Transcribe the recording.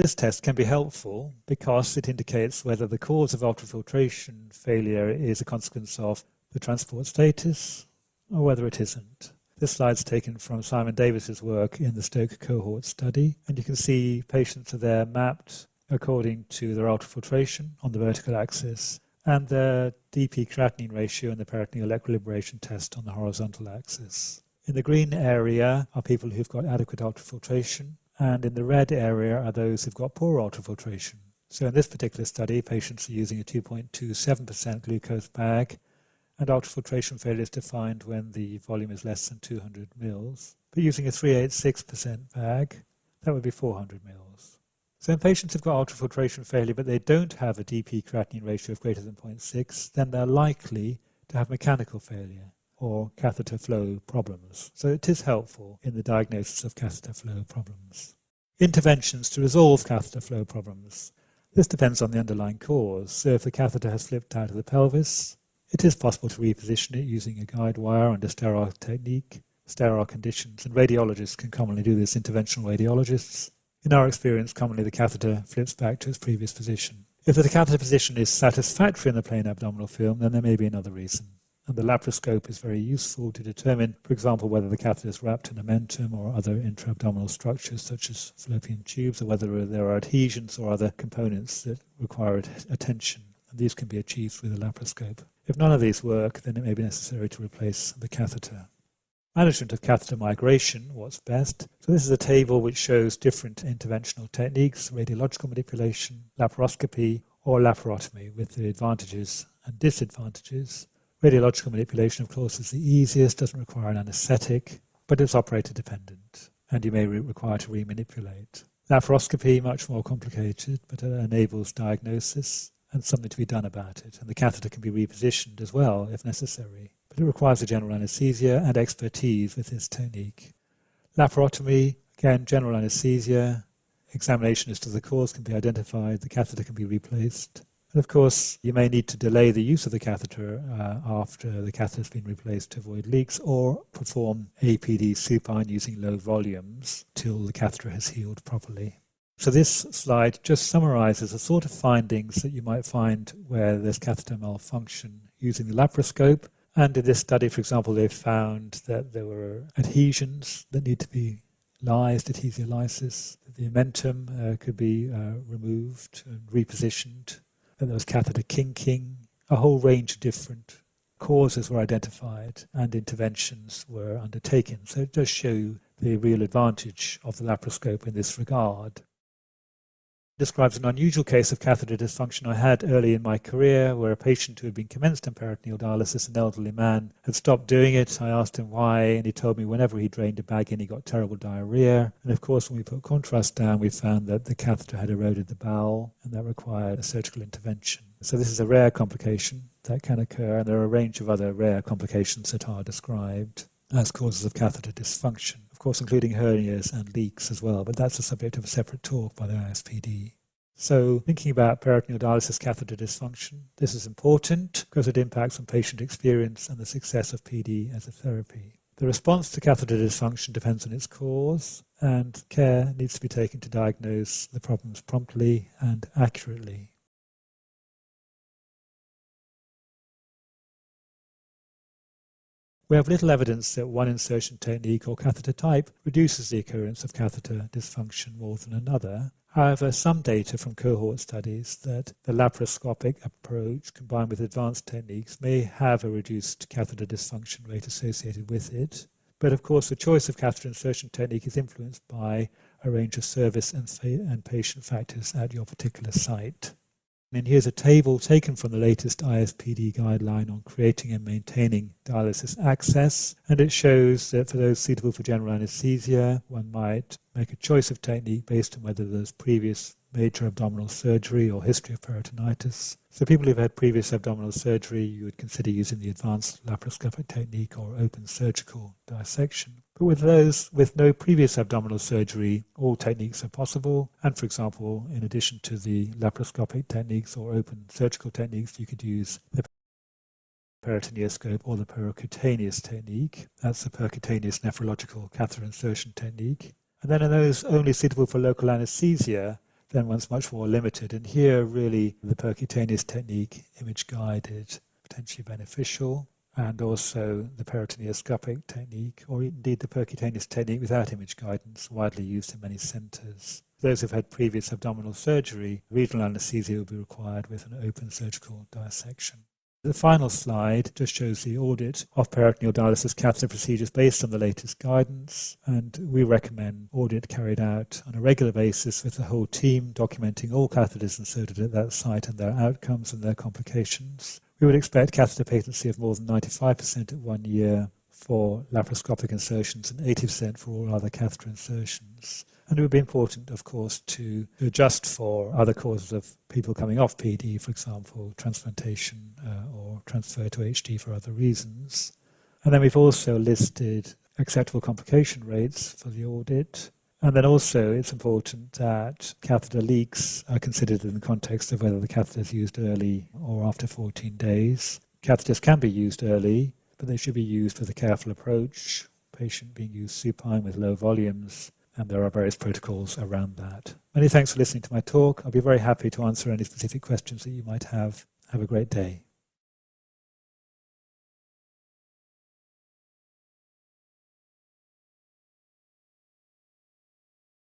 This test can be helpful because it indicates whether the cause of ultrafiltration failure is a consequence of the transport status or whether it isn't. This slide's taken from Simon Davis's work in the Stoke cohort study, and you can see patients are there mapped according to their ultrafiltration on the vertical axis and their DP creatinine ratio and the peritoneal equilibration test on the horizontal axis. In the green area are people who've got adequate ultrafiltration, and in the red area are those who've got poor ultrafiltration. So in this particular study, patients are using a 2.27% glucose bag, and ultrafiltration failure is defined when the volume is less than 200 mils. But using a 386% bag, that would be 400 mils. So in patients who've got ultrafiltration failure, but they don't have a DP creatinine ratio of greater than 0.6, then they're likely to have mechanical failure or catheter flow problems. So it is helpful in the diagnosis of catheter flow problems. Interventions to resolve catheter flow problems. This depends on the underlying cause. So if the catheter has flipped out of the pelvis, it is possible to reposition it using a guide wire under sterile technique, sterile conditions, and radiologists can commonly do this, interventional radiologists. In our experience, commonly the catheter flips back to its previous position. If the catheter position is satisfactory in the plain abdominal film, then there may be another reason. And the laparoscope is very useful to determine, for example, whether the catheter is wrapped in omentum or other intra-abdominal structures such as fallopian tubes, or whether there are adhesions or other components that require attention. And these can be achieved through the laparoscope. If none of these work, then it may be necessary to replace the catheter. Management of catheter migration, what's best? So this is a table which shows different interventional techniques, radiological manipulation, laparoscopy, or laparotomy, with the advantages and disadvantages. Radiological manipulation, of course, is the easiest, doesn't require an anesthetic, but it's operator dependent, and you may require to remanipulate. Laparoscopy, much more complicated, but it enables diagnosis and something to be done about it. And the catheter can be repositioned as well, if necessary. But it requires a general anesthesia and expertise with this technique. Laparotomy, again, general anesthesia, examination as to the cause can be identified, the catheter can be replaced. And of course, you may need to delay the use of the catheter after the catheter has been replaced to avoid leaks, or perform APD supine using low volumes till the catheter has healed properly. So this slide just summarizes the sort of findings that you might find where there's catheter malfunction using the laparoscope. And in this study, for example, they found that there were adhesions that need to be lysed, adhesiolysis, that the omentum could be removed and repositioned, that there was catheter kinking, a whole range of different causes were identified and interventions were undertaken. So it does show the real advantage of the laparoscope in this regard. Describes an unusual case of catheter dysfunction I had early in my career, where a patient who had been commenced on peritoneal dialysis, an elderly man, had stopped doing it. I asked him why, and he told me whenever he drained a bag in, he got terrible diarrhea. And of course, when we put contrast down, we found that the catheter had eroded the bowel, and that required a surgical intervention. So this is a rare complication that can occur, and there are a range of other rare complications that are described as causes of catheter dysfunction, of course including hernias and leaks as well, but that's the subject of a separate talk by the ISPD. So thinking about peritoneal dialysis catheter dysfunction, this is important because it impacts on patient experience and the success of PD as a therapy. The response to catheter dysfunction depends on its cause, and care needs to be taken to diagnose the problems promptly and accurately. We have little evidence that one insertion technique or catheter type reduces the occurrence of catheter dysfunction more than another. However, some data from cohort studies that the laparoscopic approach combined with advanced techniques may have a reduced catheter dysfunction rate associated with it. But of course, the choice of catheter insertion technique is influenced by a range of service and patient factors at your particular site. And here's a table taken from the latest ISPD guideline on creating and maintaining dialysis access, and it shows that for those suitable for general anesthesia, one might make a choice of technique based on whether there's previous major abdominal surgery or history of peritonitis. So people who've had previous abdominal surgery, you would consider using the advanced laparoscopic technique or open surgical dissection. But with those with no previous abdominal surgery, all techniques are possible. And for example, in addition to the laparoscopic techniques or open surgical techniques, you could use the peritoneoscope or the percutaneous technique. That's the percutaneous nephrological catheter insertion technique. And then in those only suitable for local anesthesia, then one's much more limited. And here, really, the percutaneous technique, image-guided, potentially beneficial, and also the peritoneoscopic technique, or indeed the percutaneous technique without image guidance, widely used in many centres. Those who've had previous abdominal surgery, regional anaesthesia will be required with an open surgical dissection. The final slide just shows the audit of peritoneal dialysis catheter procedures based on the latest guidance, and we recommend audit carried out on a regular basis with the whole team documenting all catheters inserted at that site and their outcomes and their complications. We would expect catheter patency of more than 95% at 1 year for laparoscopic insertions and 80% for all other catheter insertions. And it would be important, of course, to adjust for other causes of people coming off PD, for example, transplantation or transfer to HD for other reasons. And then we've also listed acceptable complication rates for the audit. And then also it's important that catheter leaks are considered in the context of whether the catheter is used early or after 14 days. Catheters can be used early, but they should be used with a careful approach, patient being used supine with low volumes, and there are various protocols around that. Many thanks for listening to my talk. I'll be very happy to answer any specific questions that you might have. Have a great day.